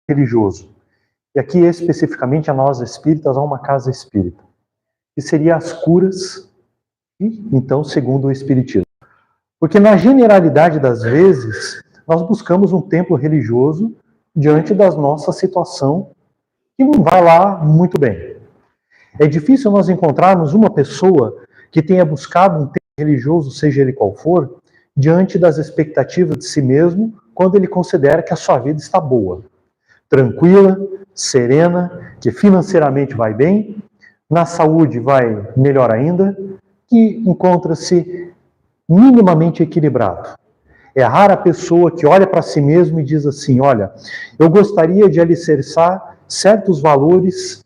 religioso. E aqui, especificamente, a nós espíritas, há uma casa espírita, que seria as curas, então, segundo o Espiritismo. Porque na generalidade das vezes, nós buscamos um templo religioso diante da nossa situação que não vai lá muito bem. É difícil nós encontrarmos uma pessoa que tenha buscado um templo religioso, seja ele qual for, diante das expectativas de si mesmo, quando ele considera que a sua vida está boa, tranquila, serena, que financeiramente vai bem, na saúde vai melhor ainda, que encontra-se minimamente equilibrado. É rara a pessoa que olha para si mesmo e diz assim, olha, eu gostaria de alicerçar certos valores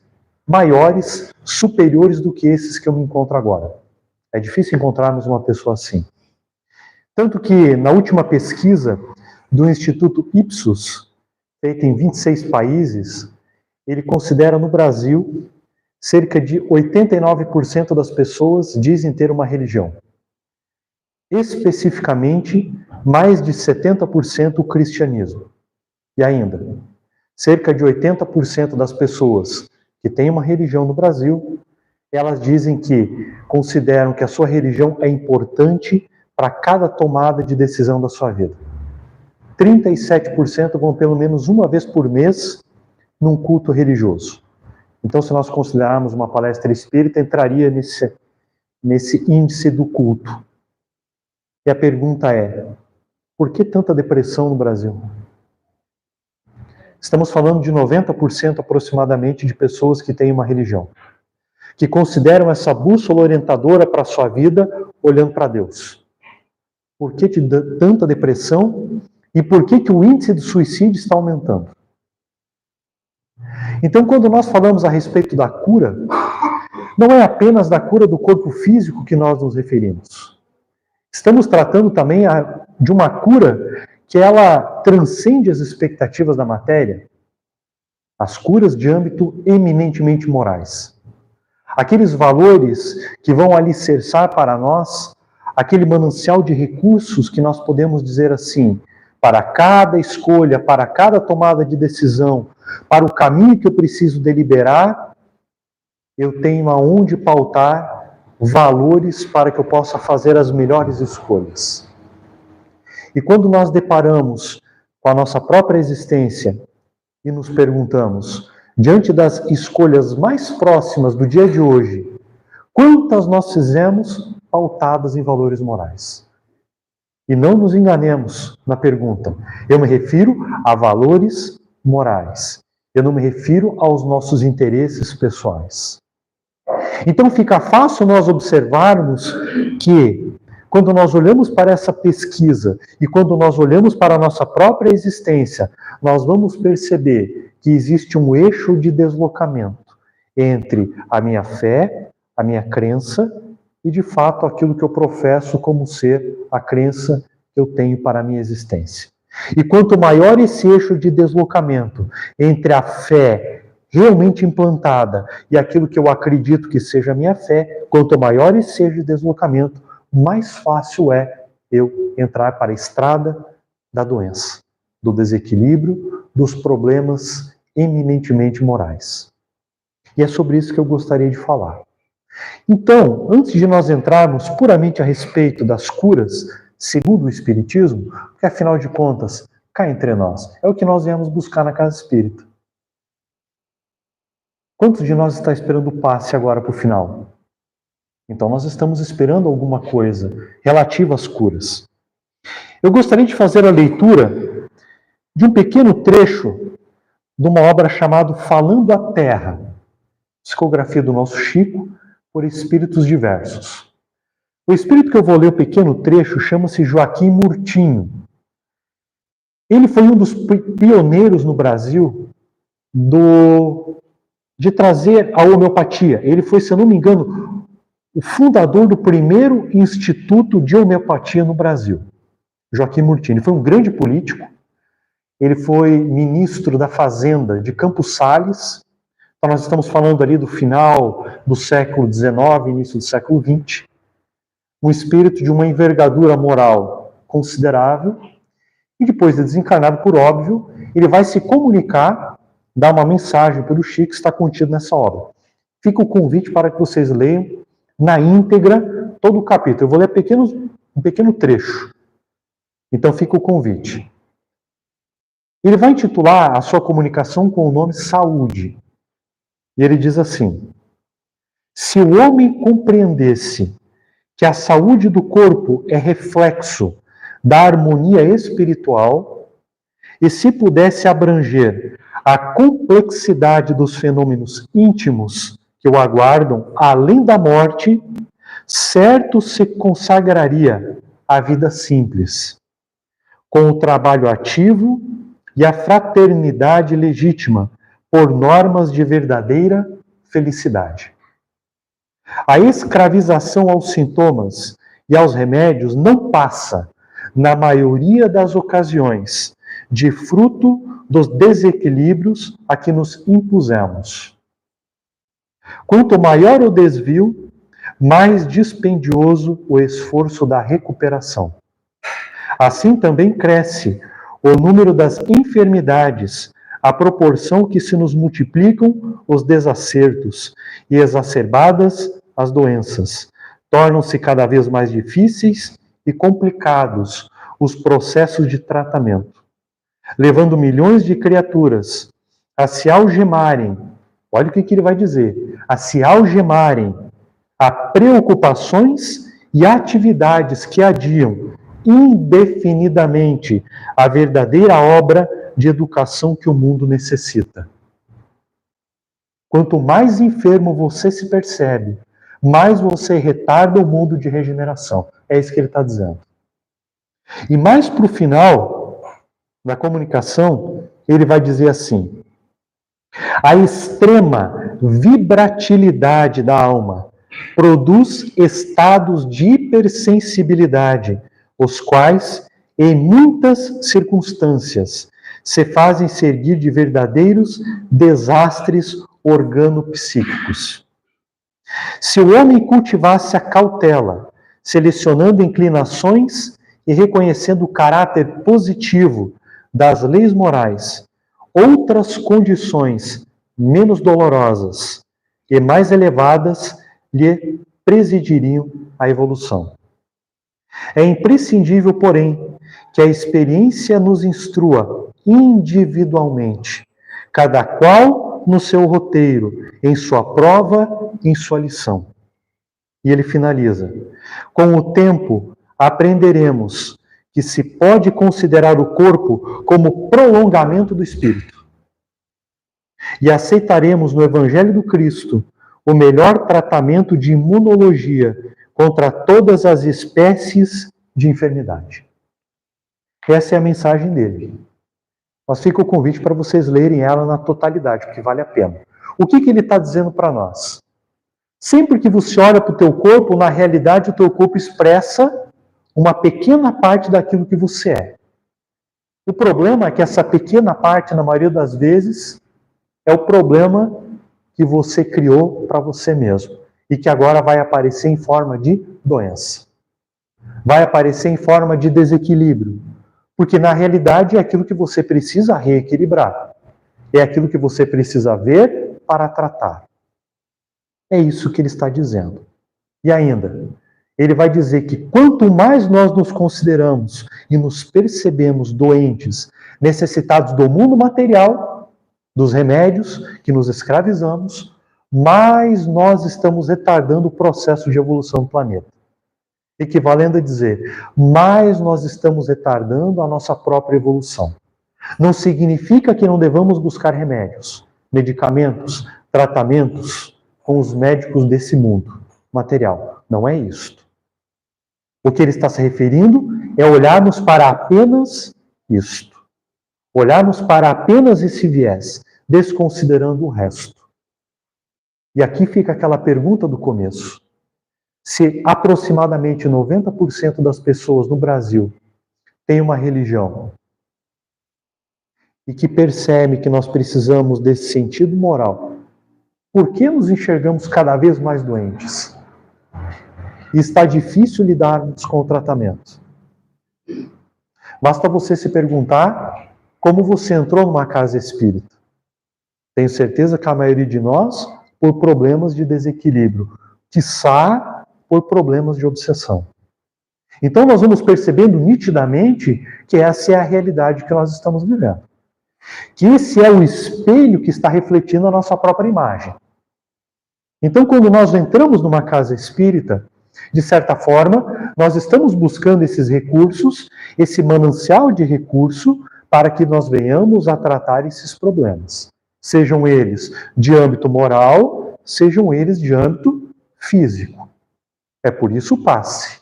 maiores, superiores do que esses que eu me encontro agora. É difícil encontrarmos uma pessoa assim. Tanto que na última pesquisa do Instituto Ipsos, feita em 26 países, ele considera no Brasil cerca de 89% das pessoas dizem ter uma religião. Especificamente, mais de 70% o cristianismo. E ainda, cerca de 80% das pessoas que têm uma religião no Brasil, elas dizem que consideram que a sua religião é importante para cada tomada de decisão da sua vida. 37% vão pelo menos uma vez por mês num culto religioso. Então, se nós considerarmos uma palestra espírita, entraria nesse índice do culto. E a pergunta é, por que tanta depressão no Brasil? Estamos falando de 90% aproximadamente de pessoas que têm uma religião, que consideram essa bússola orientadora para a sua vida olhando para Deus. Por que tanta depressão e por que o índice de suicídio está aumentando? Então, quando nós falamos a respeito da cura, não é apenas da cura do corpo físico que nós nos referimos. Estamos tratando também de uma cura que ela transcende as expectativas da matéria. As curas de âmbito eminentemente morais. Aqueles valores que vão alicerçar para nós aquele manancial de recursos que nós podemos dizer assim, para cada escolha, para cada tomada de decisão, para o caminho que eu preciso deliberar, eu tenho aonde pautar valores para que eu possa fazer as melhores escolhas. E quando nós deparamos com a nossa própria existência e nos perguntamos, diante das escolhas mais próximas do dia de hoje, quantas nós fizemos pautadas em valores morais? E não nos enganemos na pergunta. Eu me refiro a valores morais. Eu não me refiro aos nossos interesses pessoais. Então fica fácil nós observarmos que, quando nós olhamos para essa pesquisa e quando nós olhamos para a nossa própria existência, nós vamos perceber que existe um eixo de deslocamento entre a minha fé, a minha crença e, de fato, aquilo que eu professo como ser a crença que eu tenho para a minha existência. E quanto maior esse eixo de deslocamento entre a fé realmente implantada e aquilo que eu acredito que seja a minha fé, quanto maior esse eixo de deslocamento, mais fácil é eu entrar para a estrada da doença, do desequilíbrio, dos problemas eminentemente morais. E é sobre isso que eu gostaria de falar. Então, antes de nós entrarmos puramente a respeito das curas, segundo o Espiritismo, porque afinal de contas, cá entre nós, é o que nós viemos buscar na Casa Espírita. Quantos de nós está esperando o passe agora para o final? Então nós estamos esperando alguma coisa relativa às curas. Eu gostaria de fazer a leitura de um pequeno trecho de uma obra chamada Falando a Terra, psicografia do nosso Chico, por espíritos diversos. O espírito que eu vou ler o pequeno trecho chama-se Joaquim Murtinho. Ele foi um dos pioneiros no Brasil de trazer a homeopatia. Ele foi, se eu não me engano, o fundador do primeiro instituto de homeopatia no Brasil. Joaquim Murtinho. Ele foi um grande político. Ele foi ministro da Fazenda de Campos Sales. Então nós estamos falando ali do final do século XIX, início do século XX. Um espírito de uma envergadura moral considerável. E depois de desencarnado, por óbvio, ele vai se comunicar, dar uma mensagem pelo Chico que está contido nessa obra. Fica o convite para que vocês leiam na íntegra todo o capítulo. Eu vou ler um pequeno trecho. Então fica o convite. Ele vai intitular a sua comunicação com o nome Saúde. E ele diz assim: se o homem compreendesse que a saúde do corpo é reflexo da harmonia espiritual, e se pudesse abranger a complexidade dos fenômenos íntimos que o aguardam além da morte, certo se consagraria à vida simples, com o trabalho ativo e a fraternidade legítima por normas de verdadeira felicidade. A escravização aos sintomas e aos remédios não passa, na maioria das ocasiões, de fruto dos desequilíbrios a que nos impusemos. Quanto maior o desvio, mais dispendioso o esforço da recuperação. Assim também cresce o número das enfermidades, à proporção que se nos multiplicam os desacertos e exacerbadas as doenças. Tornam-se cada vez mais difíceis e complicados os processos de tratamento, levando milhões de criaturas a se algemarem, olha o que ele vai dizer, a se algemarem a preocupações e atividades que adiam indefinidamente a verdadeira obra de educação que o mundo necessita. Quanto mais enfermo você se percebe, mais você retarda o mundo de regeneração. É isso que ele está dizendo. E mais para o final da comunicação, ele vai dizer assim: a extrema vibratilidade da alma produz estados de hipersensibilidade, os quais, em muitas circunstâncias, se fazem seguir de verdadeiros desastres organopsíquicos. Se o homem cultivasse a cautela, selecionando inclinações e reconhecendo o caráter positivo das leis morais, outras condições menos dolorosas e mais elevadas lhe presidiriam a evolução. É imprescindível, porém, que a experiência nos instrua individualmente, cada qual no seu roteiro, em sua prova, em sua lição. E ele finaliza: com o tempo, aprenderemos que se pode considerar o corpo como prolongamento do espírito. E aceitaremos no Evangelho do Cristo o melhor tratamento de imunologia contra todas as espécies de enfermidade. Essa é a mensagem dele. Mas fica o convite para vocês lerem ela na totalidade, porque vale a pena. O que ele está dizendo para nós? Sempre que você olha para o teu corpo, na realidade o teu corpo expressa uma pequena parte daquilo que você é. O problema é que essa pequena parte, na maioria das vezes, é o problema que você criou para você mesmo e que agora vai aparecer em forma de doença. Vai aparecer em forma de desequilíbrio, porque na realidade é aquilo que você precisa reequilibrar. É aquilo que você precisa ver para tratar. É isso que ele está dizendo. E ainda, ele vai dizer que quanto mais nós nos consideramos e nos percebemos doentes, necessitados do mundo material, dos remédios que nos escravizamos, mais nós estamos retardando o processo de evolução do planeta. Equivalendo a dizer, mais nós estamos retardando a nossa própria evolução. Não significa que não devamos buscar remédios, medicamentos, tratamentos com os médicos desse mundo material. Não é isto. O que ele está se referindo é olharmos para apenas isto. Olharmos para apenas esse viés, desconsiderando o resto. E aqui fica aquela pergunta do começo. Se aproximadamente 90% das pessoas no Brasil têm uma religião e que percebe que nós precisamos desse sentido moral, por que nos enxergamos cada vez mais doentes? E está difícil lidarmos com o tratamento. Basta você se perguntar como você entrou numa casa espírita. Tenho certeza que a maioria de nós, por problemas de desequilíbrio, quiçá por problemas de obsessão. Então nós vamos percebendo nitidamente que essa é a realidade que nós estamos vivendo. Que esse é o espelho que está refletindo a nossa própria imagem. Então, quando nós entramos numa casa espírita, de certa forma, nós estamos buscando esses recursos, esse manancial de recurso, para que nós venhamos a tratar esses problemas. Sejam eles de âmbito moral, sejam eles de âmbito físico. É por isso o passe.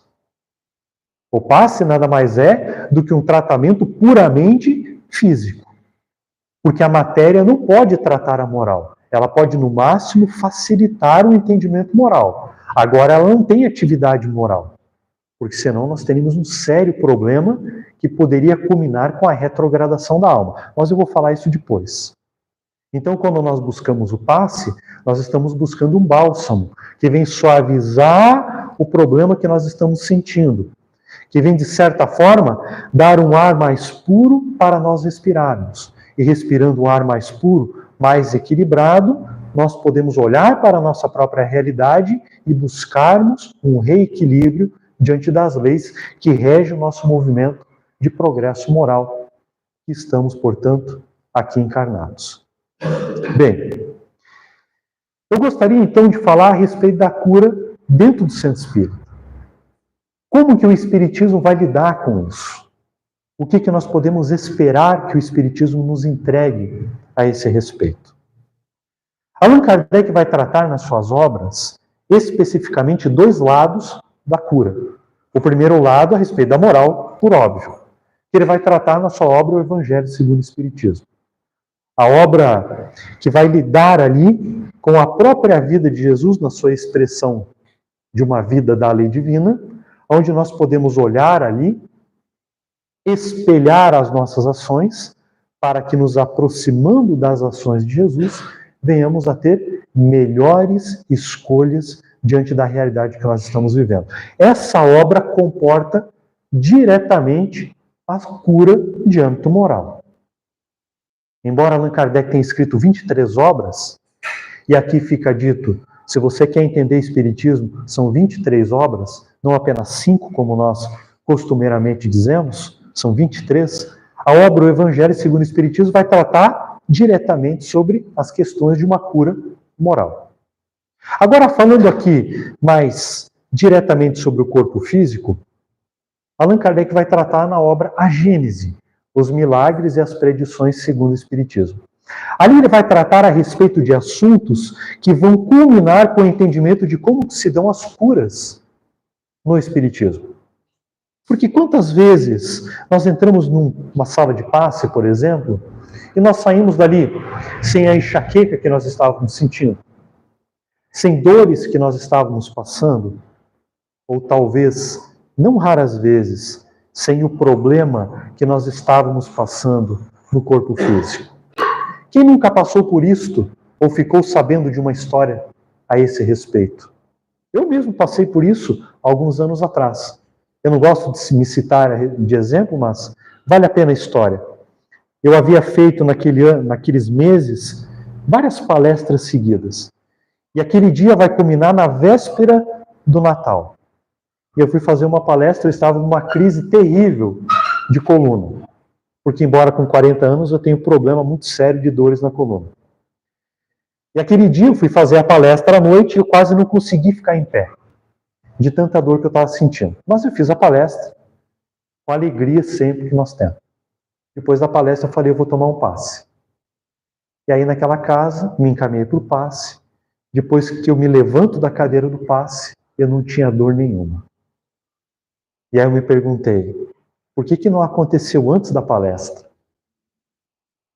O passe nada mais é do que um tratamento puramente físico. Porque a matéria não pode tratar a moral. Ela pode, no máximo, facilitar o entendimento moral. Agora, ela não tem atividade moral. Porque senão nós teríamos um sério problema que poderia culminar com a retrogradação da alma. Mas eu vou falar isso depois. Então, quando nós buscamos o passe, nós estamos buscando um bálsamo que vem suavizar o problema que nós estamos sentindo. Que vem, de certa forma, dar um ar mais puro para nós respirarmos. E respirando um ar mais puro, mais equilibrado, nós podemos olhar para a nossa própria realidade e buscarmos um reequilíbrio diante das leis que regem o nosso movimento de progresso moral, que estamos, portanto, aqui encarnados. Bem, eu gostaria então de falar a respeito da cura dentro do centro espírita. Como que o Espiritismo vai lidar com isso? O que nós podemos esperar que o Espiritismo nos entregue a esse respeito? Allan Kardec vai tratar nas suas obras especificamente dois lados da cura. O primeiro lado a respeito da moral, por óbvio, que ele vai tratar na sua obra O Evangelho segundo o Espiritismo. A obra que vai lidar ali com a própria vida de Jesus na sua expressão de uma vida da lei divina, onde nós podemos olhar ali, espelhar as nossas ações, para que nos aproximando das ações de Jesus, venhamos a ter melhores escolhas diante da realidade que nós estamos vivendo. Essa obra comporta diretamente a cura de âmbito moral. Embora Allan Kardec tenha escrito 23 obras, e aqui fica dito, se você quer entender Espiritismo, são 23 obras, não apenas 5, como nós costumeiramente dizemos, são 23. A obra O Evangelho segundo o Espiritismo vai tratar diretamente sobre as questões de uma cura moral. Agora, falando aqui mais diretamente sobre o corpo físico, Allan Kardec vai tratar na obra A Gênese, os milagres e as predições segundo o Espiritismo. Ali ele vai tratar a respeito de assuntos que vão culminar com o entendimento de como se dão as curas no Espiritismo. Porque quantas vezes nós entramos numa sala de passe, por exemplo, e nós saímos dali sem a enxaqueca que nós estávamos sentindo, sem dores que nós estávamos passando, ou talvez, não raras vezes, sem o problema que nós estávamos passando no corpo físico. Quem nunca passou por isto ou ficou sabendo de uma história a esse respeito? Eu mesmo passei por isso alguns anos atrás. Eu não gosto de me citar de exemplo, mas vale a pena a história. Eu havia feito naqueles meses várias palestras seguidas. E aquele dia vai culminar na véspera do Natal. E eu fui fazer uma palestra, eu estava numa crise terrível de coluna. Porque, embora com 40 anos, eu tenho um problema muito sério de dores na coluna. E aquele dia eu fui fazer a palestra à noite e eu quase não consegui ficar em pé, de tanta dor que eu estava sentindo. Mas eu fiz a palestra com a alegria sempre que nós temos. Depois da palestra eu falei, eu vou tomar um passe. E aí naquela casa, me encaminhei para o passe. Depois que eu me levanto da cadeira do passe, eu não tinha dor nenhuma. E aí eu me perguntei, por que não aconteceu antes da palestra?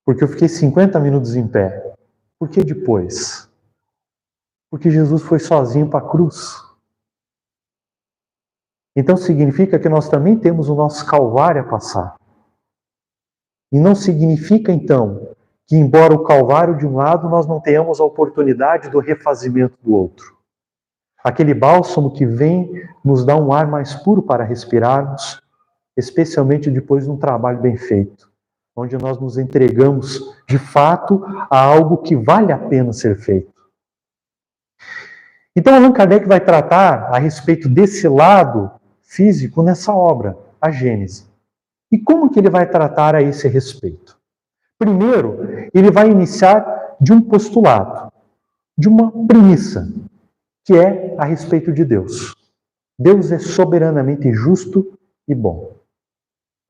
Porque eu fiquei 50 minutos em pé. Por que depois? Porque Jesus foi sozinho para a cruz. Então significa que nós também temos o nosso calvário a passar. E não significa, então, que embora o calvário de um lado, nós não tenhamos a oportunidade do refazimento do outro. Aquele bálsamo que vem nos dá um ar mais puro para respirarmos, especialmente depois de um trabalho bem feito. onde nós nos entregamos, de fato, a algo que vale a pena ser feito. Então, Allan Kardec vai tratar a respeito desse lado físico nessa obra, a Gênese. E como que ele vai tratar a esse respeito? Primeiro, ele vai iniciar de um postulado, de uma premissa, que é a respeito de Deus. Deus é soberanamente justo e bom.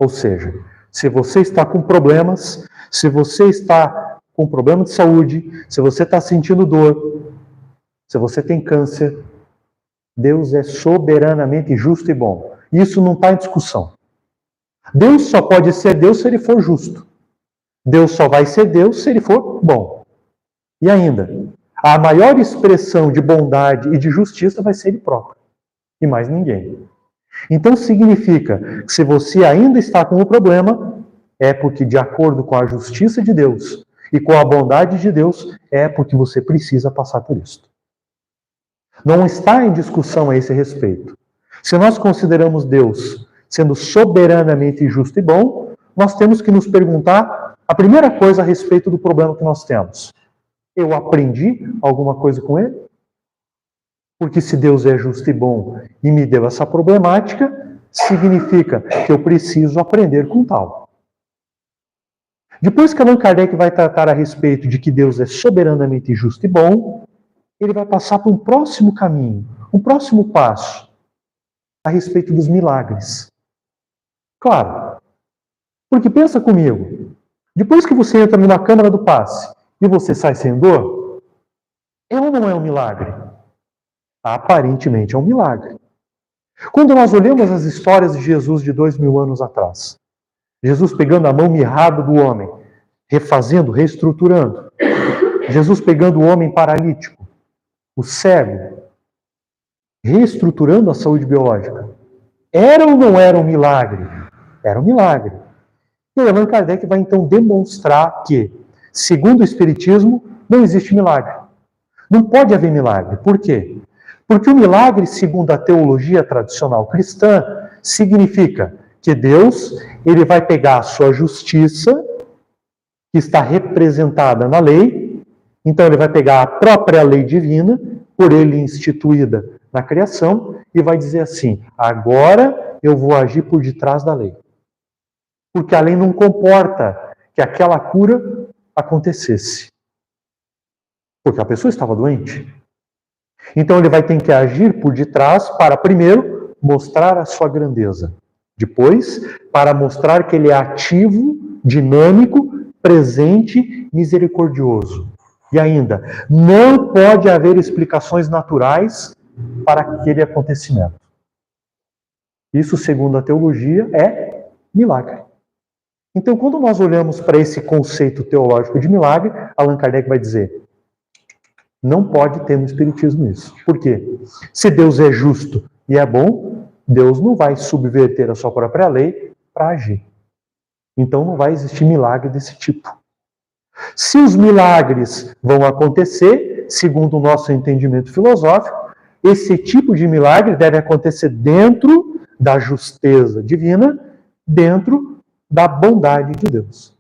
Ou seja, se você está com problemas, se você está com problema de saúde, se você está sentindo dor, se você tem câncer, Deus é soberanamente justo e bom. Isso não está em discussão. Deus só pode ser Deus se ele for justo. Deus só vai ser Deus se ele for bom. E ainda, a maior expressão de bondade e de justiça vai ser ele próprio. E mais ninguém. Então significa que se você ainda está com um problema, é porque de acordo com a justiça de Deus e com a bondade de Deus, é porque você precisa passar por isso. Não está em discussão a esse respeito. Se nós consideramos Deus sendo soberanamente justo e bom, nós temos que nos perguntar a primeira coisa a respeito do problema que nós temos. Eu aprendi alguma coisa com ele? Porque se Deus é justo e bom e me deu essa problemática, significa que eu preciso aprender com tal. Depois que Allan Kardec vai tratar a respeito de que Deus é soberanamente justo e bom, ele vai passar para um próximo caminho, um próximo passo, a respeito dos milagres. Claro, porque pensa comigo, depois que você entra numa câmara do passe e você sai sem dor, é ou não é um milagre? Aparentemente é um milagre. Quando nós olhamos as histórias de Jesus de 2000 anos atrás, Jesus pegando a mão mirrada do homem, refazendo, reestruturando, Jesus pegando o homem paralítico, o cego, reestruturando a saúde biológica. Era ou não era um milagre? Era um milagre. E Allan Kardec vai então demonstrar que, segundo o Espiritismo, não existe milagre. Não pode haver milagre. Por quê? Porque o milagre, segundo a teologia tradicional cristã, significa que Deus ele vai pegar a sua justiça, que está representada na lei, então ele vai pegar a própria lei divina, por ele instituída na criação, e vai dizer assim, agora eu vou agir por detrás da lei. Porque a lei não comporta que aquela cura acontecesse. Porque a pessoa estava doente. Então ele vai ter que agir por detrás para, primeiro, mostrar a sua grandeza. Depois, para mostrar que ele é ativo, dinâmico, presente, misericordioso. E ainda, não pode haver explicações naturais para aquele acontecimento. Isso, segundo a teologia, é milagre. Então, quando nós olhamos para esse conceito teológico de milagre, Allan Kardec vai dizer, não pode ter no Espiritismo isso. Por quê? Se Deus é justo e é bom, Deus não vai subverter a sua própria lei para agir. Então não vai existir milagre desse tipo. Se os milagres vão acontecer, segundo o nosso entendimento filosófico, esse tipo de milagre deve acontecer dentro da justeza divina, dentro da bondade de Deus.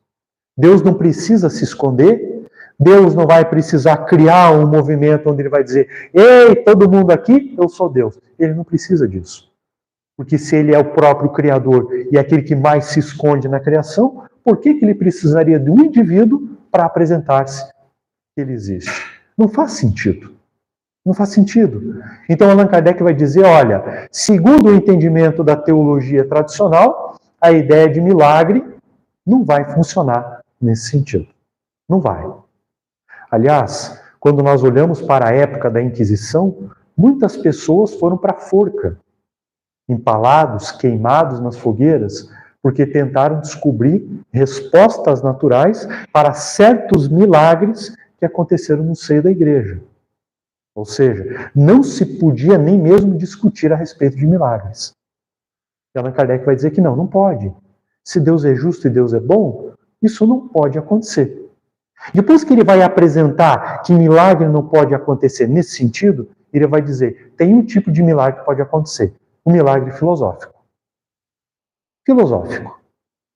Deus não precisa se esconder, Deus não vai precisar criar um movimento onde ele vai dizer, ei, todo mundo aqui, eu sou Deus. Ele não precisa disso. Porque se ele é o próprio Criador e é aquele que mais se esconde na criação, por que ele precisaria de um indivíduo para apresentar-se que ele existe? Não faz sentido. Não faz sentido. Então Allan Kardec vai dizer, olha, segundo o entendimento da teologia tradicional, a ideia de milagre não vai funcionar nesse sentido. Não vai. Aliás, quando nós olhamos para a época da Inquisição, muitas pessoas foram para a forca, empalados, queimados nas fogueiras, porque tentaram descobrir respostas naturais para certos milagres que aconteceram no seio da igreja. Ou seja, não se podia nem mesmo discutir a respeito de milagres. E Allan Kardec vai dizer que não pode. Se Deus é justo e Deus é bom, isso não pode acontecer. Depois que ele vai apresentar que milagre não pode acontecer nesse sentido, ele vai dizer, tem um tipo de milagre que pode acontecer, o milagre filosófico. Filosófico.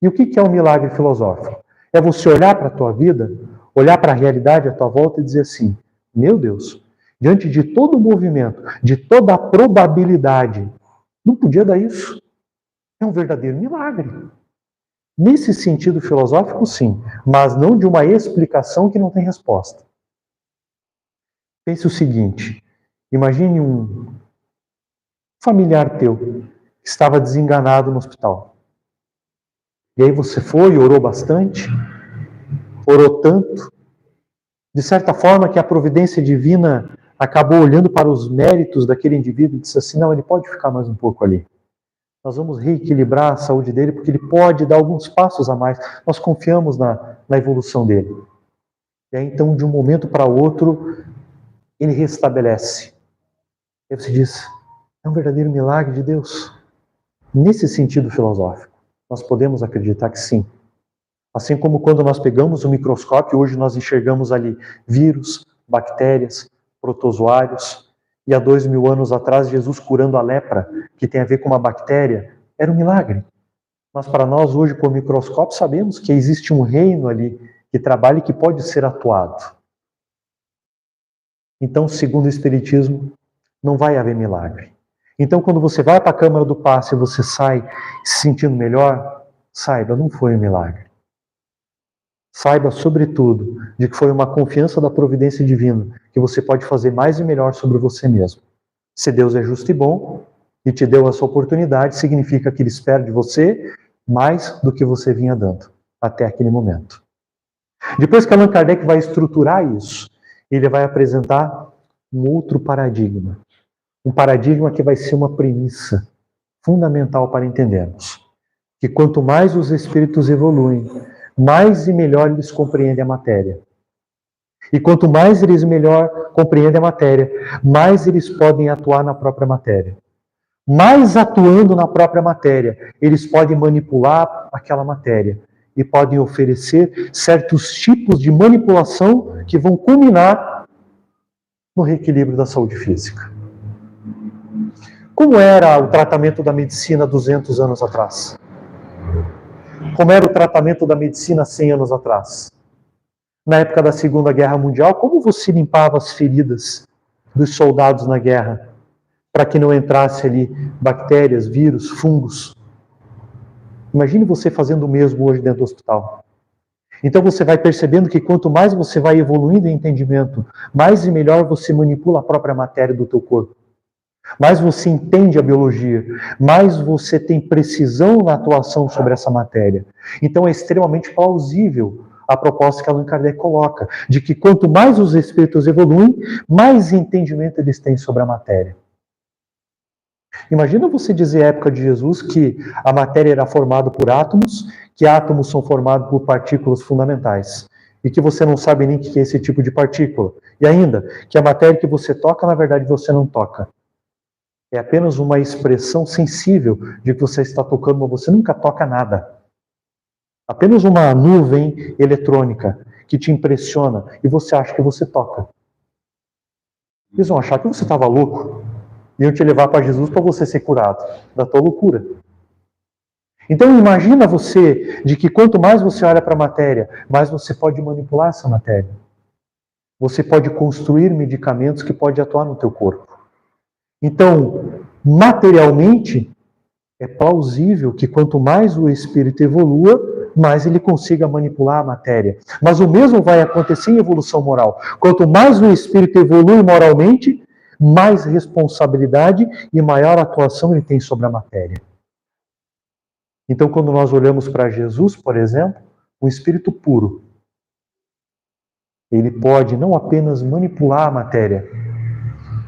E o que é um milagre filosófico? É você olhar para a tua vida, olhar para a realidade à tua volta e dizer assim, meu Deus, diante de todo o movimento, de toda a probabilidade, não podia dar isso. É um verdadeiro milagre. Nesse sentido filosófico, sim, mas não de uma explicação que não tem resposta. Pense o seguinte, imagine um familiar teu que estava desenganado no hospital. E aí você foi e orou bastante, orou tanto, de certa forma que a providência divina acabou olhando para os méritos daquele indivíduo e disse assim, não, ele pode ficar mais um pouco ali. Nós vamos reequilibrar a saúde dele porque ele pode dar alguns passos a mais. Nós confiamos na evolução dele. E aí então, de um momento para outro, ele restabelece. E aí você diz, é um verdadeiro milagre de Deus. Nesse sentido filosófico, nós podemos acreditar que sim. Assim como quando nós pegamos o microscópio, hoje nós enxergamos ali vírus, bactérias, protozoários. E há 2000 anos atrás, Jesus curando a lepra, que tem a ver com uma bactéria, era um milagre. Mas para nós hoje, por microscópio, sabemos que existe um reino ali que trabalha e que pode ser atuado. Então, segundo o Espiritismo, não vai haver milagre. Então, quando você vai para a câmara do passe e você sai se sentindo melhor, saiba, não foi um milagre. Saiba, sobretudo, de que foi uma confiança da providência divina, que você pode fazer mais e melhor sobre você mesmo. Se Deus é justo e bom e te deu essa oportunidade, significa que Ele espera de você mais do que você vinha dando até aquele momento. Depois que Allan Kardec vai estruturar isso, ele vai apresentar um outro paradigma. Um paradigma que vai ser uma premissa fundamental para entendermos. Que quanto mais os espíritos evoluem, mais e melhor eles compreendem a matéria. E quanto mais eles melhor compreendem a matéria, mais eles podem atuar na própria matéria. Mais atuando na própria matéria, eles podem manipular aquela matéria e podem oferecer certos tipos de manipulação que vão culminar no reequilíbrio da saúde física. Como era o tratamento da medicina 200 anos atrás? Como era o tratamento da medicina 100 anos atrás? Na época da Segunda Guerra Mundial, como você limpava as feridas dos soldados na guerra para que não entrasse ali bactérias, vírus, fungos? Imagine você fazendo o mesmo hoje dentro do hospital. Então você vai percebendo que quanto mais você vai evoluindo em entendimento, mais e melhor você manipula a própria matéria do teu corpo. Mais você entende a biologia, mais você tem precisão na atuação sobre essa matéria. Então é extremamente plausível a proposta que Allan Kardec coloca, de que quanto mais os espíritos evoluem, mais entendimento eles têm sobre a matéria. Imagina você dizer à época de Jesus que a matéria era formada por átomos, que átomos são formados por partículas fundamentais, e que você não sabe nem o que é esse tipo de partícula. E ainda, que a matéria que você toca, na verdade, você não toca. É apenas uma expressão sensível de que você está tocando, mas você nunca toca nada. Apenas uma nuvem eletrônica que te impressiona e você acha que você toca. Eles vão achar que você estava louco. Iam te levar para Jesus para você ser curado da tua loucura. Então imagina você de que quanto mais você olha para a matéria, mais você pode manipular essa matéria. Você pode construir medicamentos que podem atuar no teu corpo. Então, materialmente, é plausível que quanto mais o espírito evolua, mais ele consiga manipular a matéria. Mas o mesmo vai acontecer em evolução moral. Quanto mais o espírito evolui moralmente, mais responsabilidade e maior atuação ele tem sobre a matéria. Então, quando nós olhamos para Jesus, por exemplo, um espírito puro, ele pode não apenas manipular a matéria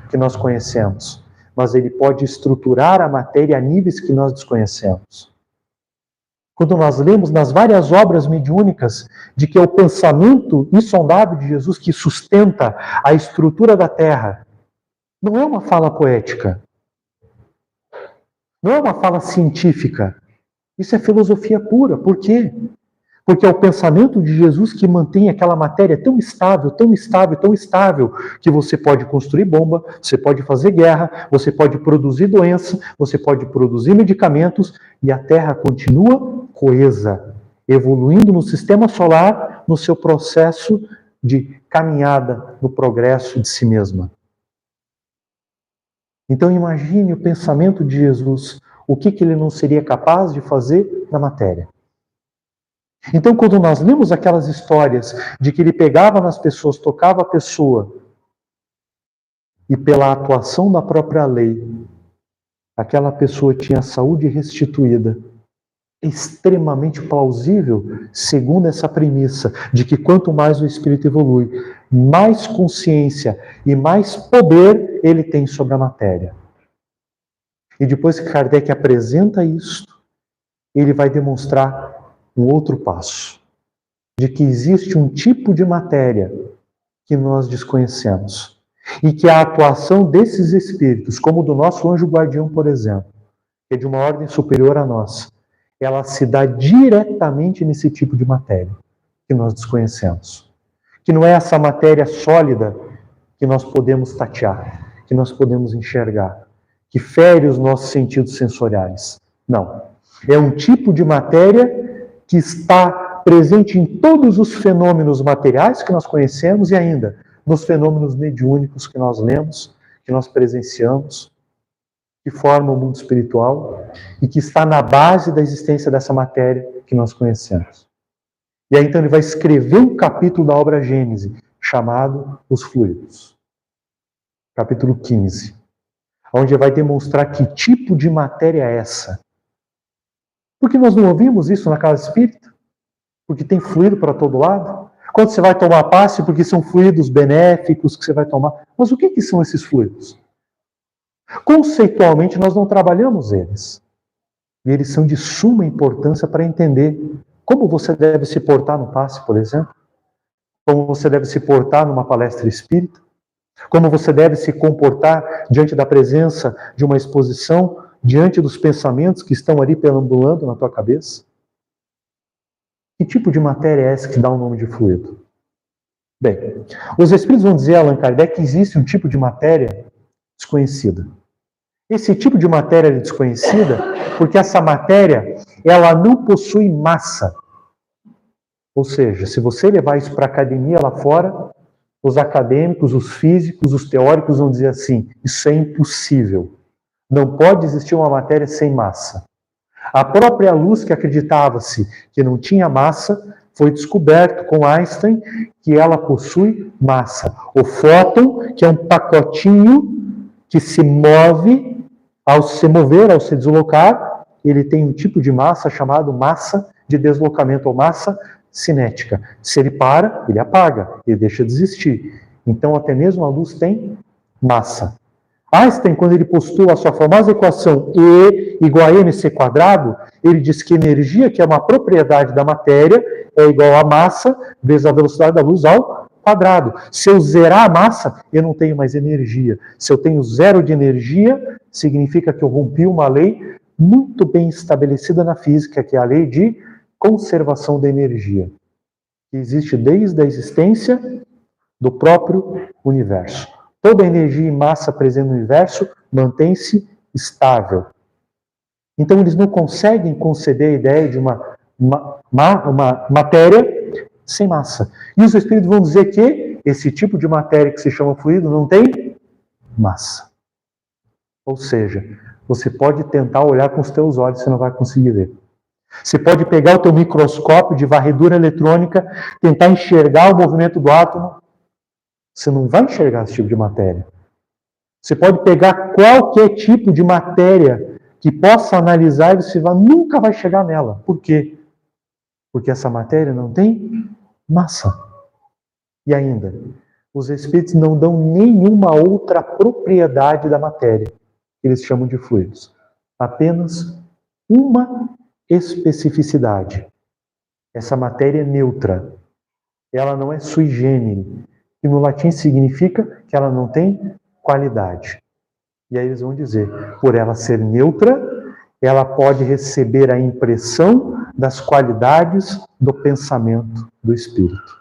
que nós conhecemos, mas ele pode estruturar a matéria a níveis que nós desconhecemos. Quando nós lemos nas várias obras mediúnicas de que é o pensamento insondável de Jesus que sustenta a estrutura da Terra, não é uma fala poética, não é uma fala científica, isso é filosofia pura. Por quê? Porque é o pensamento de Jesus que mantém aquela matéria tão estável, tão estável, tão estável, que você pode construir bomba, você pode fazer guerra, você pode produzir doença, você pode produzir medicamentos, e a Terra continua coesa, evoluindo no sistema solar, no seu processo de caminhada no progresso de si mesma. Então imagine o pensamento de Jesus, o que ele não seria capaz de fazer na matéria. Então, quando nós lemos aquelas histórias de que ele pegava nas pessoas, tocava a pessoa, e pela atuação da própria lei, aquela pessoa tinha a saúde restituída, é extremamente plausível, segundo essa premissa, de que quanto mais o espírito evolui, mais consciência e mais poder ele tem sobre a matéria. E depois que Kardec apresenta isso, ele vai demonstrar um outro passo, de que existe um tipo de matéria que nós desconhecemos, e que a atuação desses espíritos, como o do nosso anjo guardião, por exemplo, que é de uma ordem superior a nós, ela se dá diretamente nesse tipo de matéria que nós desconhecemos. Que não é essa matéria sólida que nós podemos tatear, que nós podemos enxergar, que fere os nossos sentidos sensoriais. Não. É um tipo de matéria que está presente em todos os fenômenos materiais que nós conhecemos e ainda nos fenômenos mediúnicos que nós lemos, que nós presenciamos, que formam o mundo espiritual e que está na base da existência dessa matéria que nós conhecemos. E aí então ele vai escrever um capítulo da obra Gênese, chamado Os Fluidos. Capítulo 15. Onde ele vai demonstrar que tipo de matéria é essa. Por que nós não ouvimos isso na casa espírita? Porque tem fluido para todo lado? Quando você vai tomar passe, porque são fluidos benéficos que você vai tomar. Mas o que são esses fluidos? Conceitualmente, nós não trabalhamos eles. E eles são de suma importância para entender como você deve se portar no passe, por exemplo. Como você deve se portar numa palestra espírita. Como você deve se comportar diante da presença de uma exposição, diante dos pensamentos que estão ali perambulando na tua cabeça. Que tipo de matéria é essa que dá o nome de fluido? Bem, os espíritos vão dizer a Allan Kardec que existe um tipo de matéria desconhecida. Esse tipo de matéria é desconhecida porque essa matéria, ela não possui massa. Ou seja, se você levar isso para a academia lá fora, os acadêmicos, os físicos, os teóricos vão dizer assim, isso é impossível. Não pode existir uma matéria sem massa. A própria luz, que acreditava-se que não tinha massa, foi descoberto com Einstein que ela possui massa. O fóton, que é um pacotinho que se move, ao se mover, ao se deslocar, ele tem um tipo de massa chamado massa de deslocamento, ou massa cinética. Se ele para, ele apaga, ele deixa de existir. Então, até mesmo a luz tem massa. Einstein, quando ele postula a sua famosa equação E igual a mc², ele diz que energia, que é uma propriedade da matéria, é igual a massa vezes a velocidade da luz ao quadrado. Se eu zerar a massa, eu não tenho mais energia. Se eu tenho zero de energia, significa que eu rompi uma lei muito bem estabelecida na física, que é a lei de conservação da energia, que existe desde a existência do próprio universo. Toda energia e massa presente no universo mantém-se estável. Então, eles não conseguem conceber a ideia de uma matéria sem massa. E os espíritos vão dizer que esse tipo de matéria que se chama fluido não tem massa. Ou seja, você pode tentar olhar com os teus olhos, você não vai conseguir ver. Você pode pegar o teu microscópio de varredura eletrônica, tentar enxergar o movimento do átomo, você não vai enxergar esse tipo de matéria. Você pode pegar qualquer tipo de matéria que possa analisar e você nunca vai chegar nela. Por quê? Porque essa matéria não tem massa. E ainda, os espíritos não dão nenhuma outra propriedade da matéria, que eles chamam de fluidos. Apenas uma especificidade. Essa matéria é neutra. Ela não é sui generis, que no latim significa que ela não tem qualidade. E aí eles vão dizer, por ela ser neutra, ela pode receber a impressão das qualidades do pensamento do Espírito.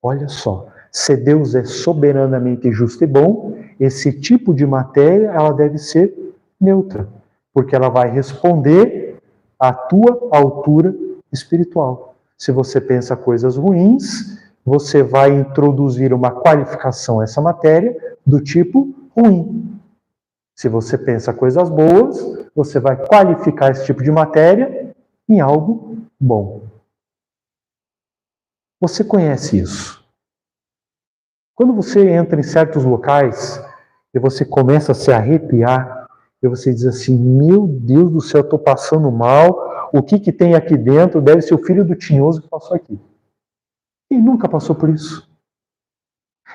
Olha só, se Deus é soberanamente justo e bom, esse tipo de matéria ela deve ser neutra, porque ela vai responder à tua altura espiritual. Se você pensa coisas ruins, você vai introduzir uma qualificação a essa matéria do tipo ruim. Se você pensa coisas boas, você vai qualificar esse tipo de matéria em algo bom. Você conhece isso? Quando você entra em certos locais e você começa a se arrepiar, e você diz assim, meu Deus do céu, eu estou passando mal, o que tem aqui dentro? Deve ser o filho do tinhoso que passou aqui. E nunca passou por isso.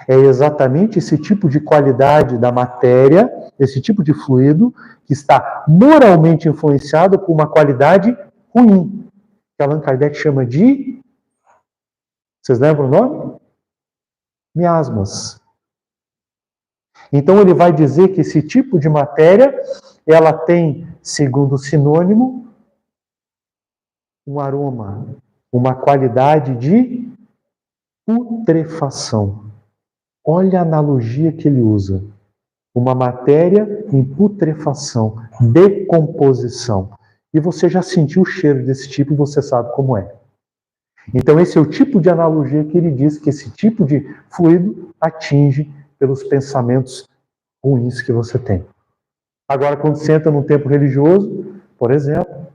É exatamente esse tipo de qualidade da matéria, esse tipo de fluido, que está moralmente influenciado por uma qualidade ruim, que Allan Kardec chama de... Vocês lembram o nome? Miasmas. Então ele vai dizer que esse tipo de matéria, ela tem, segundo o sinônimo, um aroma, uma qualidade de putrefação. Olha a analogia que ele usa. Uma matéria em putrefação, decomposição. E você já sentiu o cheiro desse tipo e você sabe como é. Então esse é o tipo de analogia que ele diz que esse tipo de fluido atinge pelos pensamentos ruins que você tem. Agora, quando você entra num templo religioso, por exemplo,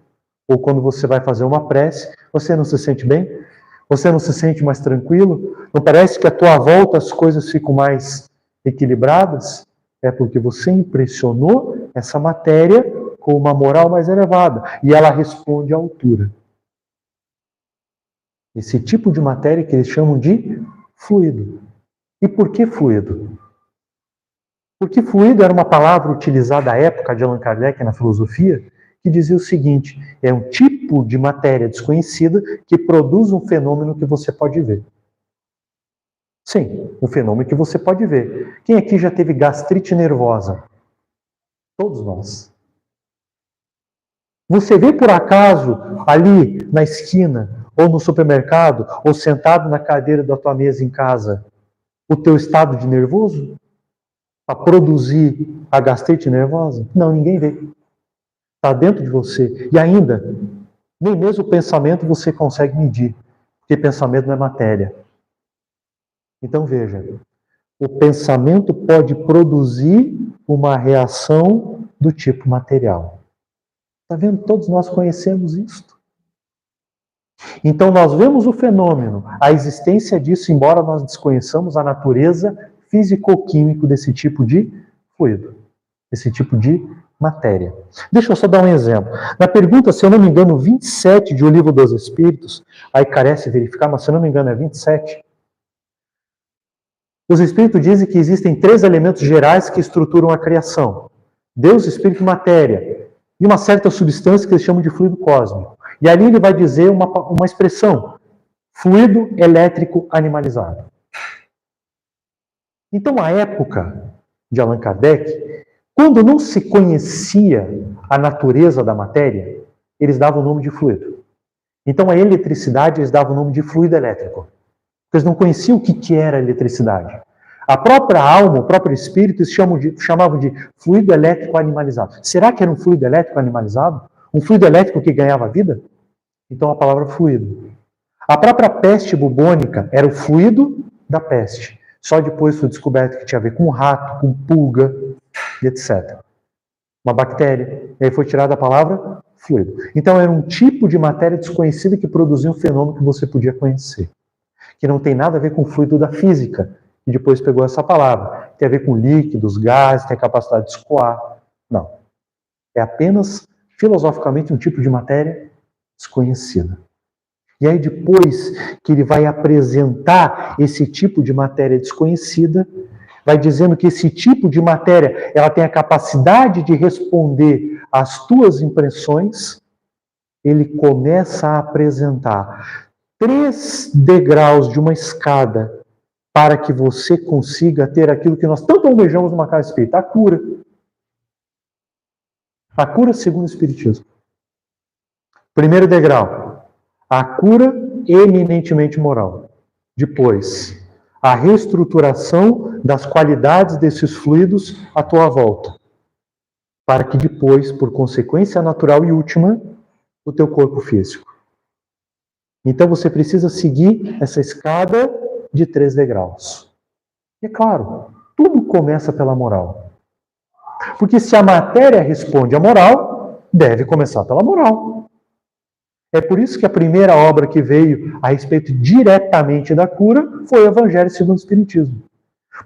ou quando você vai fazer uma prece, você não se sente bem? Você não se sente mais tranquilo? Não parece que à tua volta as coisas ficam mais equilibradas? É porque você impressionou essa matéria com uma moral mais elevada e ela responde à altura. Esse tipo de matéria que eles chamam de fluido. E por que fluido? Porque fluido era uma palavra utilizada à época de Allan Kardec na filosofia, que dizia o seguinte, é um tipo de matéria desconhecida que produz um fenômeno que você pode ver. Sim, um fenômeno que você pode ver. Quem aqui já teve gastrite nervosa? Todos nós. Você vê por acaso ali na esquina, ou no supermercado, ou sentado na cadeira da tua mesa em casa, o teu estado de nervoso? Para produzir a gastrite nervosa? Não, ninguém vê. Está dentro de você. E ainda, nem mesmo o pensamento você consegue medir, porque pensamento não é matéria. Então veja, o pensamento pode produzir uma reação do tipo material. Está vendo? Todos nós conhecemos isto. Então nós vemos o fenômeno, a existência disso, embora nós desconheçamos a natureza físico-químico desse tipo de fluido, desse tipo de matéria. Deixa eu só dar um exemplo. Na pergunta, se eu não me engano, 27 de O Livro dos Espíritos, aí carece verificar, mas se eu não me engano é 27, os Espíritos dizem que existem 3 elementos gerais que estruturam a criação. Deus, Espírito e matéria. E uma certa substância que eles chamam de fluido cósmico. E ali ele vai dizer uma expressão, fluido elétrico animalizado. Então, a época de Allan Kardec, quando não se conhecia a natureza da matéria, eles davam o nome de fluido. Então, a eletricidade eles davam o nome de fluido elétrico. Eles não conheciam o que era eletricidade. A própria alma, o próprio espírito, eles chamavam de fluido elétrico animalizado. Será que era um fluido elétrico animalizado? Um fluido elétrico que ganhava vida? Então, a palavra fluido. A própria peste bubônica era o fluido da peste. Só depois foi descoberto que tinha a ver com rato, com pulga, etc. Uma bactéria. E aí foi tirada a palavra fluido. Então era um tipo de matéria desconhecida que produzia um fenômeno que você podia conhecer. Que não tem nada a ver com o fluido da física, que depois pegou essa palavra. Tem a ver com líquidos, gases, tem a capacidade de escoar. Não. É apenas, filosoficamente, um tipo de matéria desconhecida. E aí depois que ele vai apresentar esse tipo de matéria desconhecida, vai dizendo que esse tipo de matéria, ela tem a capacidade de responder às tuas impressões, ele começa a apresentar 3 degraus de uma escada para que você consiga ter aquilo que nós tanto almejamos numa casa espírita, a cura. A cura segundo o Espiritismo. Primeiro degrau, a cura eminentemente moral. Depois, a reestruturação das qualidades desses fluidos à tua volta, para que depois, por consequência natural e última, o teu corpo físico. Então você precisa seguir essa escada de 3 degraus. E é claro, tudo começa pela moral. Porque se a matéria responde à moral, deve começar pela moral. É por isso que a primeira obra que veio a respeito diretamente da cura foi o Evangelho segundo o Espiritismo.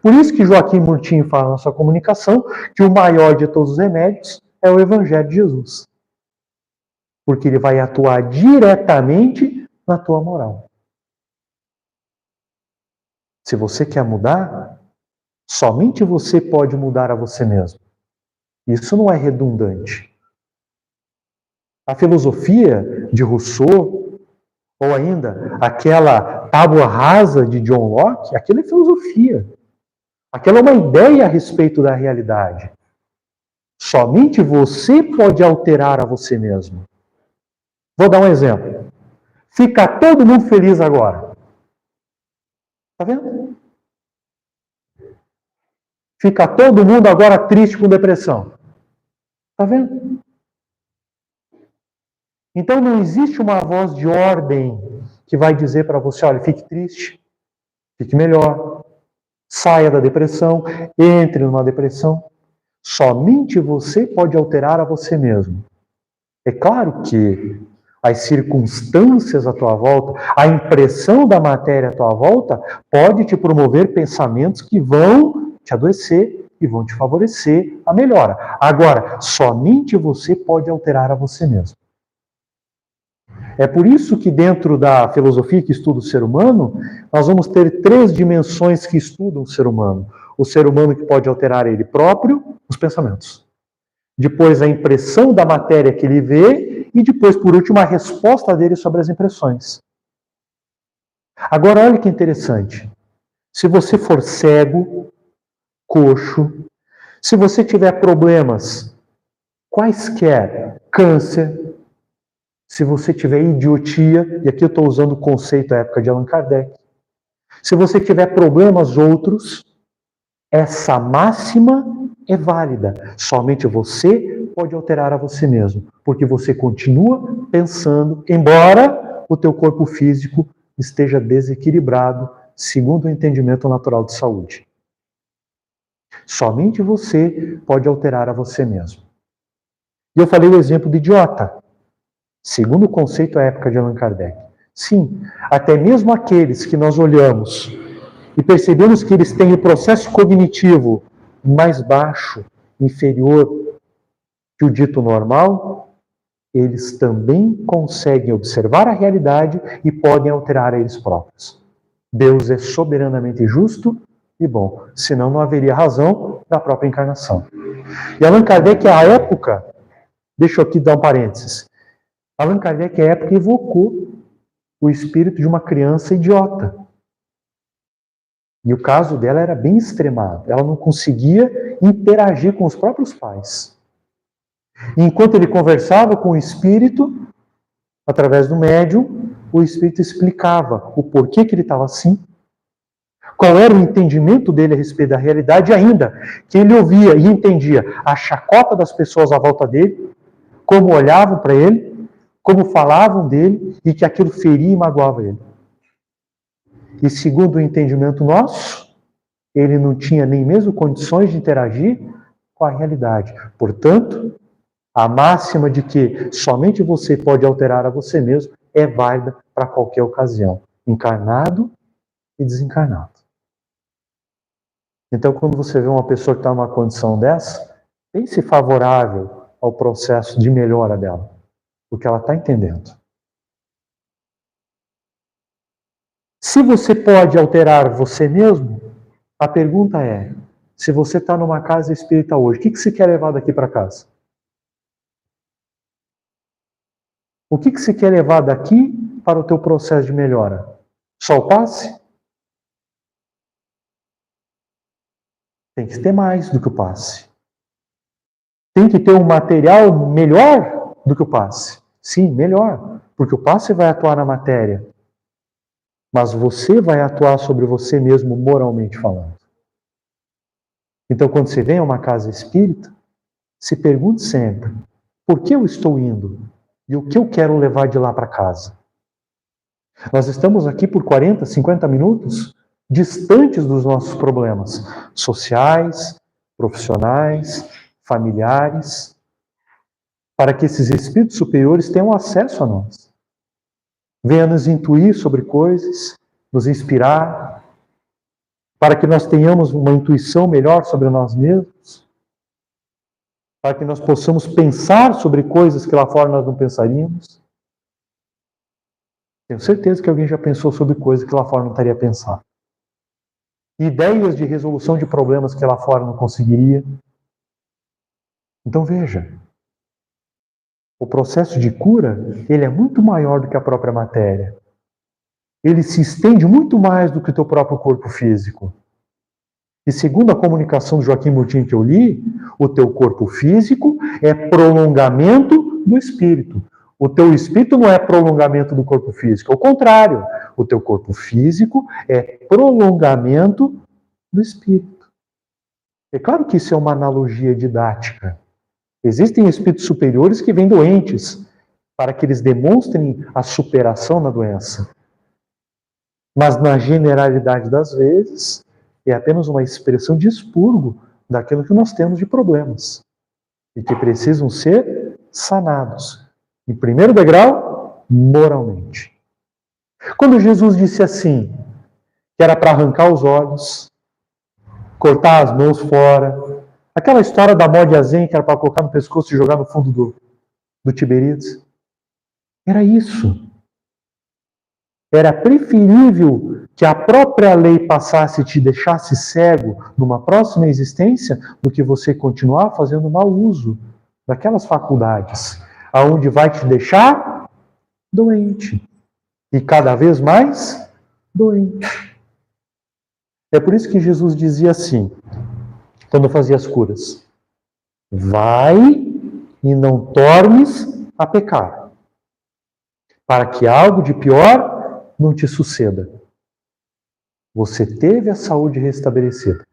Por isso que Joaquim Murtinho fala na sua comunicação que o maior de todos os remédios é o Evangelho de Jesus. Porque ele vai atuar diretamente na tua moral. Se você quer mudar, somente você pode mudar a você mesmo. Isso não é redundante. A filosofia de Rousseau, ou ainda aquela tábua rasa de John Locke, aquilo é filosofia. Aquela é uma ideia a respeito da realidade. Somente você pode alterar a você mesmo. Vou dar um exemplo. Fica todo mundo feliz agora. Tá vendo? Fica todo mundo agora triste com depressão. Tá vendo? Então não existe uma voz de ordem que vai dizer para você, olha, fique triste, fique melhor, saia da depressão, entre numa depressão. Somente você pode alterar a você mesmo. É claro que as circunstâncias à tua volta, a impressão da matéria à tua volta, pode te promover pensamentos que vão te adoecer e vão te favorecer a melhora. Agora, somente você pode alterar a você mesmo. É por isso que dentro da filosofia que estuda o ser humano, nós vamos ter 3 dimensões que estudam o ser humano. O ser humano que pode alterar ele próprio, os pensamentos. Depois a impressão da matéria que ele vê e depois, por último, a resposta dele sobre as impressões. Agora, olha que interessante. Se você for cego, coxo, se você tiver problemas quaisquer, câncer, se você tiver idiotia, e aqui eu estou usando o conceito da época de Allan Kardec, se você tiver problemas outros, essa máxima é válida. Somente você pode alterar a você mesmo, porque você continua pensando, embora o teu corpo físico esteja desequilibrado, segundo o entendimento natural de saúde. Somente você pode alterar a você mesmo. E eu falei o exemplo do idiota. Segundo o conceito da época de Allan Kardec. Sim, até mesmo aqueles que nós olhamos e percebemos que eles têm o processo cognitivo mais baixo, inferior que o dito normal, eles também conseguem observar a realidade e podem alterar a eles próprios. Deus é soberanamente justo e bom, senão não haveria razão da própria encarnação. E Allan Kardec, à época, deixa eu aqui dar um parênteses, Allan Kardec, à época, evocou o espírito de uma criança idiota. E o caso dela era bem extremado. Ela não conseguia interagir com os próprios pais. E enquanto ele conversava com o espírito, através do médium, o espírito explicava o porquê que ele estava assim, qual era o entendimento dele a respeito da realidade, e ainda que ele ouvia e entendia a chacota das pessoas à volta dele, como olhavam para ele, como falavam dele, e que aquilo feria e magoava ele. E segundo o entendimento nosso, ele não tinha nem mesmo condições de interagir com a realidade. Portanto, a máxima de que somente você pode alterar a você mesmo é válida para qualquer ocasião, encarnado e desencarnado. Então, quando você vê uma pessoa que está numa condição dessa, pense favorável ao processo de melhora dela, porque ela está entendendo. Se você pode alterar você mesmo, a pergunta é, se você está numa casa espírita hoje, o que você quer levar daqui para casa? O que você quer levar daqui para o teu processo de melhora? Só o passe? Tem que ter mais do que o passe. Tem que ter um material melhor do que o passe. Sim, melhor, porque o passe vai atuar na matéria, mas você vai atuar sobre você mesmo moralmente falando. Então, quando você vem a uma casa espírita, se pergunte sempre, por que eu estou indo? E o que eu quero levar de lá para casa? Nós estamos aqui por 40, 50 minutos, distantes dos nossos problemas sociais, profissionais, familiares, para que esses espíritos superiores tenham acesso a nós. Venha nos intuir sobre coisas, nos inspirar, para que nós tenhamos uma intuição melhor sobre nós mesmos, para que nós possamos pensar sobre coisas que lá fora nós não pensaríamos. Tenho certeza que alguém já pensou sobre coisas que lá fora não estaria a pensar. Ideias de resolução de problemas que lá fora não conseguiria. Então veja, o processo de cura, ele é muito maior do que a própria matéria. Ele se estende muito mais do que o teu próprio corpo físico. E segundo a comunicação do Joaquim Murtinho que eu li, o teu corpo físico é prolongamento do espírito. O teu espírito não é prolongamento do corpo físico, ao contrário, o teu corpo físico é prolongamento do espírito. É claro que isso é uma analogia didática. Existem espíritos superiores que vêm doentes, para que eles demonstrem a superação na doença. Mas na generalidade das vezes, é apenas uma expressão de expurgo daquilo que nós temos de problemas e que precisam ser sanados. Em primeiro degrau, moralmente. Quando Jesus disse assim, que era para arrancar os olhos, cortar as mãos fora, aquela história da mó de azen que era para colocar no pescoço e jogar no fundo do Tiberíades, era isso. Era preferível que a própria lei passasse e te deixasse cego numa próxima existência do que você continuar fazendo mau uso daquelas faculdades, aonde vai te deixar doente. E cada vez mais doente. É por isso que Jesus dizia assim, quando fazia as curas: vai e não tornes a pecar, para que algo de pior não te suceda. Você teve a saúde restabelecida.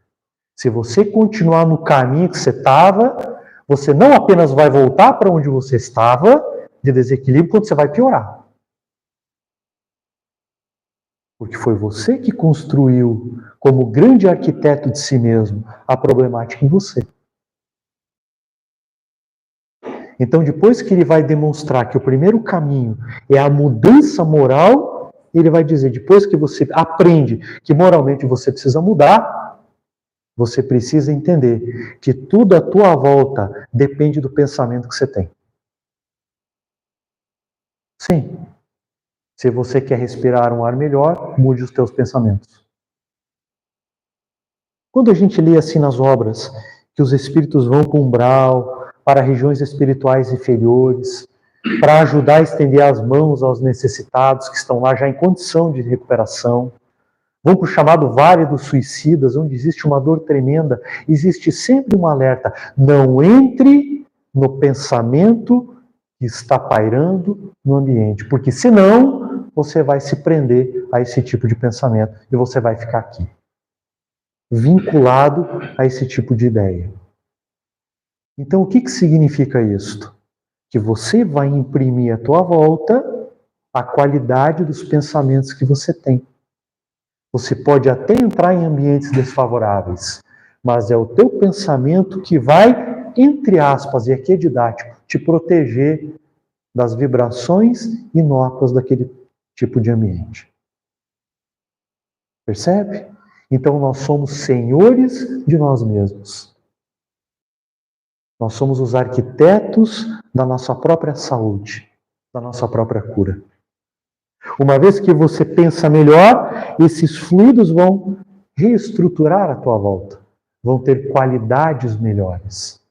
Se você continuar no caminho que você estava, você não apenas vai voltar para onde você estava, de desequilíbrio, quando você vai piorar. Porque foi você que construiu, como grande arquiteto de si mesmo, a problemática em você. Então, depois que ele vai demonstrar que o primeiro caminho é a mudança moral, ele vai dizer, depois que você aprende que moralmente você precisa mudar, você precisa entender que tudo à tua volta depende do pensamento que você tem. Sim. Se você quer respirar um ar melhor, mude os teus pensamentos. Quando a gente lê assim nas obras, que os espíritos vão para o umbral, para regiões espirituais inferiores, para ajudar a estender as mãos aos necessitados que estão lá já em condição de recuperação, vão para o chamado Vale dos Suicidas, onde existe uma dor tremenda, existe sempre um alerta: não entre no pensamento que está pairando no ambiente, porque senão você vai se prender a esse tipo de pensamento e você vai ficar aqui, vinculado a esse tipo de ideia. Então, o que significa isto? Que você vai imprimir à tua volta a qualidade dos pensamentos que você tem. Você pode até entrar em ambientes desfavoráveis, mas é o teu pensamento que vai, entre aspas, e aqui é didático, te proteger das vibrações inócuas daquele tipo de ambiente. Percebe? Então nós somos senhores de nós mesmos. Nós somos os arquitetos da nossa própria saúde, da nossa própria cura. Uma vez que você pensa melhor, esses fluidos vão reestruturar a tua volta, vão ter qualidades melhores.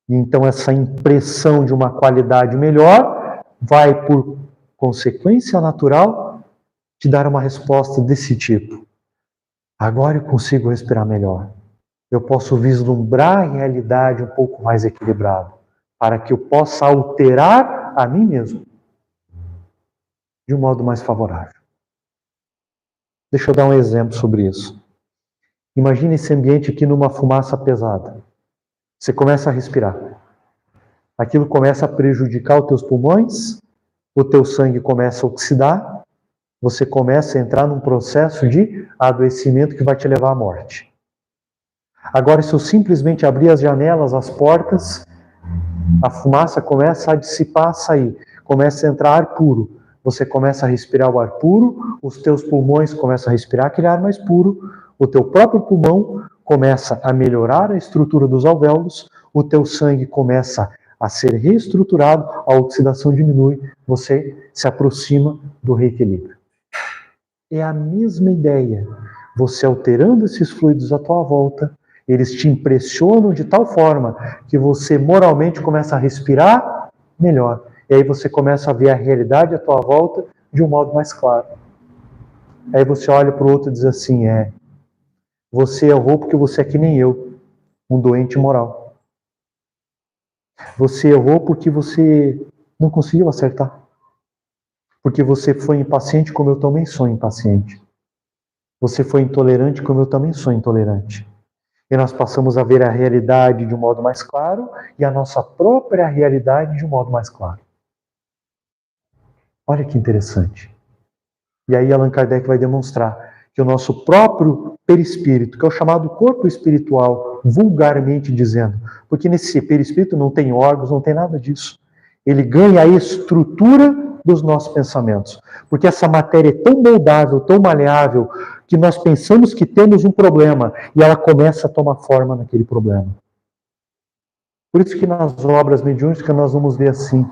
E então essa impressão de uma qualidade melhor vai, por consequência natural, te dar uma resposta desse tipo. Agora eu consigo respirar melhor. Eu posso vislumbrar a realidade um pouco mais equilibrada, para que eu possa alterar a mim mesmo. de um modo mais favorável. Deixa eu dar um exemplo sobre isso. Imagine esse ambiente aqui numa fumaça pesada. Você começa a respirar. Aquilo começa a prejudicar os teus pulmões, o teu sangue começa a oxidar, você começa a entrar num processo de adoecimento que vai te levar à morte. Agora, se eu simplesmente abrir as janelas, as portas, a fumaça começa a dissipar, a sair, começa a entrar ar puro. Você começa a respirar o ar puro, os teus pulmões começam a respirar aquele ar mais puro, o teu próprio pulmão começa a melhorar a estrutura dos alvéolos, o teu sangue começa a ser reestruturado, a oxidação diminui, você se aproxima do reequilíbrio. É a mesma ideia. Você alterando esses fluidos à tua volta, eles te impressionam de tal forma que você moralmente começa a respirar melhor. E aí você começa a ver a realidade à tua volta de um modo mais claro. Aí você olha para o outro e diz assim, você errou porque você é que nem eu, um doente moral. Você errou porque você não conseguiu acertar. Porque você foi impaciente como eu também sou impaciente. Você foi intolerante como eu também sou intolerante. E nós passamos a ver a realidade de um modo mais claro e a nossa própria realidade de um modo mais claro. Olha que interessante. E aí Allan Kardec vai demonstrar que o nosso próprio perispírito, que é o chamado corpo espiritual, vulgarmente dizendo, porque nesse perispírito não tem órgãos, não tem nada disso. Ele ganha a estrutura dos nossos pensamentos. Porque essa matéria é tão moldável, tão maleável, que nós pensamos que temos um problema e ela começa a tomar forma naquele problema. Por isso que nas obras mediúnicas nós vamos ver assim,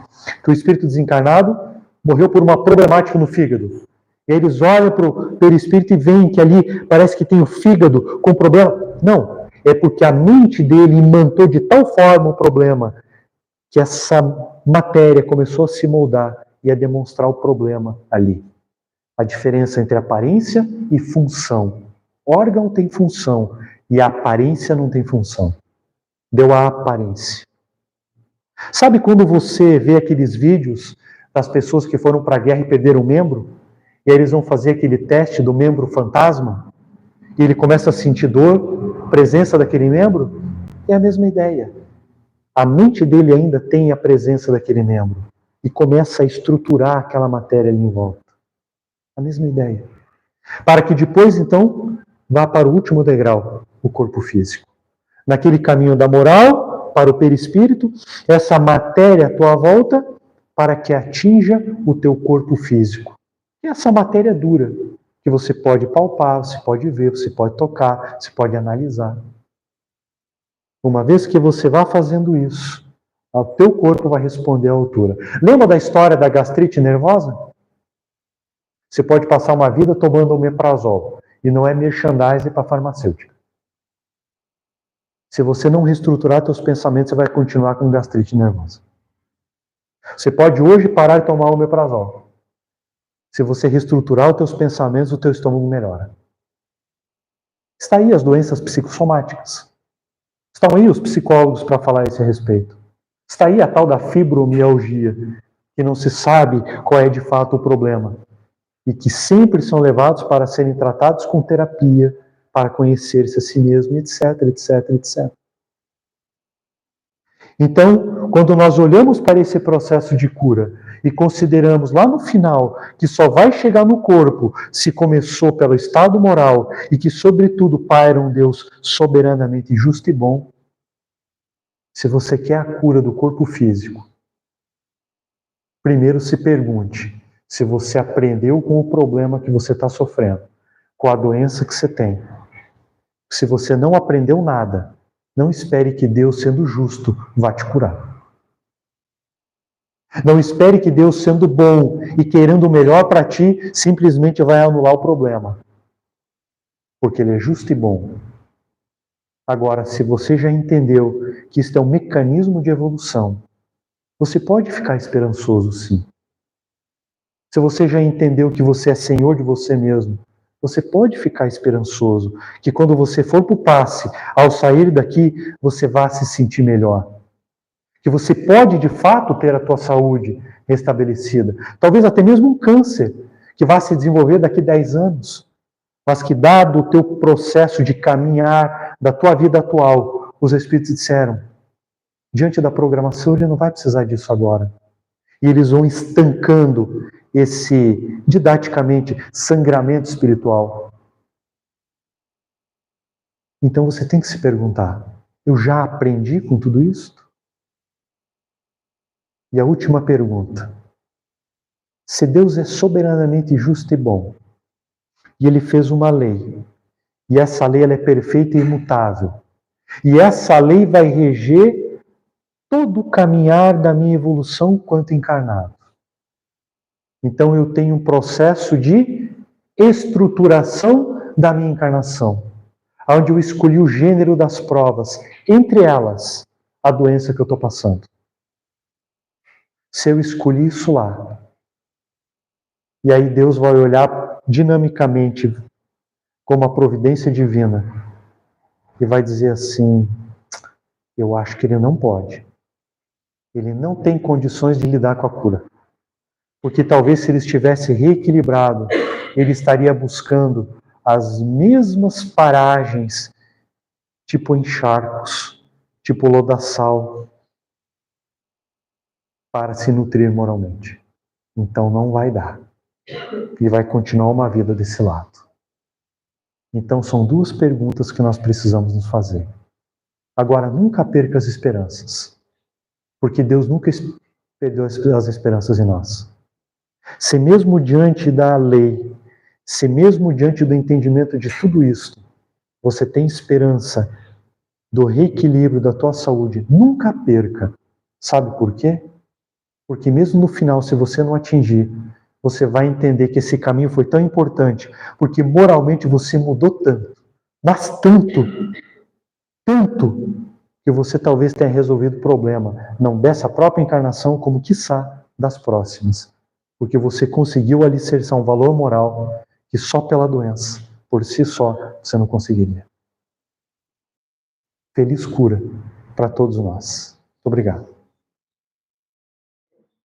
que o espírito desencarnado morreu por uma problemática no fígado. E aí eles olham para o perispírito e veem que ali parece que tem o fígado com problema. Não, é porque a mente dele imantou de tal forma o problema que essa matéria começou a se moldar e a demonstrar o problema ali. A diferença entre aparência e função. Órgão tem função e a aparência não tem função. Deu a aparência. Sabe quando você vê aqueles vídeos das pessoas que foram para a guerra e perderam um membro? E aí eles vão fazer aquele teste do membro fantasma? E ele começa a sentir dor, presença daquele membro? É a mesma ideia. A mente dele ainda tem a presença daquele membro. E começa a estruturar aquela matéria ali em volta. A mesma ideia. Para que depois, então, vá para o último degrau, o corpo físico. Naquele caminho da moral, para o perispírito, essa matéria à tua volta, para que atinja o teu corpo físico. E essa matéria dura, que você pode palpar, você pode ver, você pode tocar, você pode analisar. Uma vez que você vá fazendo isso, o teu corpo vai responder à altura. Lembra da história da gastrite nervosa? Você pode passar uma vida tomando omeprazol, e não é merchandising para farmacêutica. Se você não reestruturar seus pensamentos, você vai continuar com gastrite nervosa. Você pode hoje parar de tomar omeprazol. Se você reestruturar os teus pensamentos, o teu estômago melhora. Está aí as doenças psicossomáticas. Estão aí os psicólogos para falar a esse respeito. Está aí a tal da fibromialgia, que não se sabe qual é de fato o problema. E que sempre são levados para serem tratados com terapia, para conhecer-se a si mesmo, etc, etc, etc. Então, quando nós olhamos para esse processo de cura e consideramos lá no final que só vai chegar no corpo se começou pelo estado moral e que, sobretudo, paira um Deus soberanamente justo e bom, se você quer a cura do corpo físico, primeiro se pergunte se você aprendeu com o problema que você está sofrendo, com a doença que você tem. Se você não aprendeu nada, não espere que Deus, sendo justo, vá te curar. Não espere que Deus, sendo bom e querendo o melhor para ti, simplesmente vai anular o problema. Porque Ele é justo e bom. Agora, se você já entendeu que isto é um mecanismo de evolução, você pode ficar esperançoso, sim. Se você já entendeu que você é senhor de você mesmo, você pode ficar esperançoso que quando você for para o passe, ao sair daqui, você vá se sentir melhor. Que você pode, de fato, ter a tua saúde, restabelecida. Talvez até mesmo um câncer que vai se desenvolver daqui a 10 anos. Mas que, dado o teu processo de caminhar da tua vida atual, os Espíritos disseram, diante da programação, ele não vai precisar disso agora. E eles vão estancando esse, didaticamente, sangramento espiritual. Então você tem que se perguntar, eu já aprendi com tudo isso? E a última pergunta, se Deus é soberanamente justo e bom, e Ele fez uma lei, e essa lei ela é perfeita e imutável, e essa lei vai reger todo o caminhar da minha evolução quanto encarnado. Então eu tenho um processo de estruturação da minha encarnação, onde eu escolhi o gênero das provas, entre elas, a doença que eu estou passando. Se eu escolhi isso lá, e aí Deus vai olhar dinamicamente como a providência divina e vai dizer assim, eu acho que ele não pode. Ele não tem condições de lidar com a cura. Porque talvez se ele estivesse reequilibrado, ele estaria buscando as mesmas paragens, tipo encharcos, tipo lodaçal, para se nutrir moralmente. Então não vai dar. E vai continuar uma vida desse lado. Então são duas perguntas que nós precisamos nos fazer. Agora, nunca perca as esperanças. Porque Deus nunca perdeu as esperanças em nós. Se mesmo diante da lei, se mesmo diante do entendimento de tudo isso, você tem esperança do reequilíbrio da tua saúde, nunca perca. Sabe por quê? Porque mesmo no final, se você não atingir, você vai entender que esse caminho foi tão importante, porque moralmente você mudou tanto, mas tanto, que você talvez tenha resolvido o problema, não dessa própria encarnação, como quiçá das próximas. Porque você conseguiu alicerçar um valor moral que só pela doença, por si só, você não conseguiria. Feliz cura para todos nós. Muito obrigado.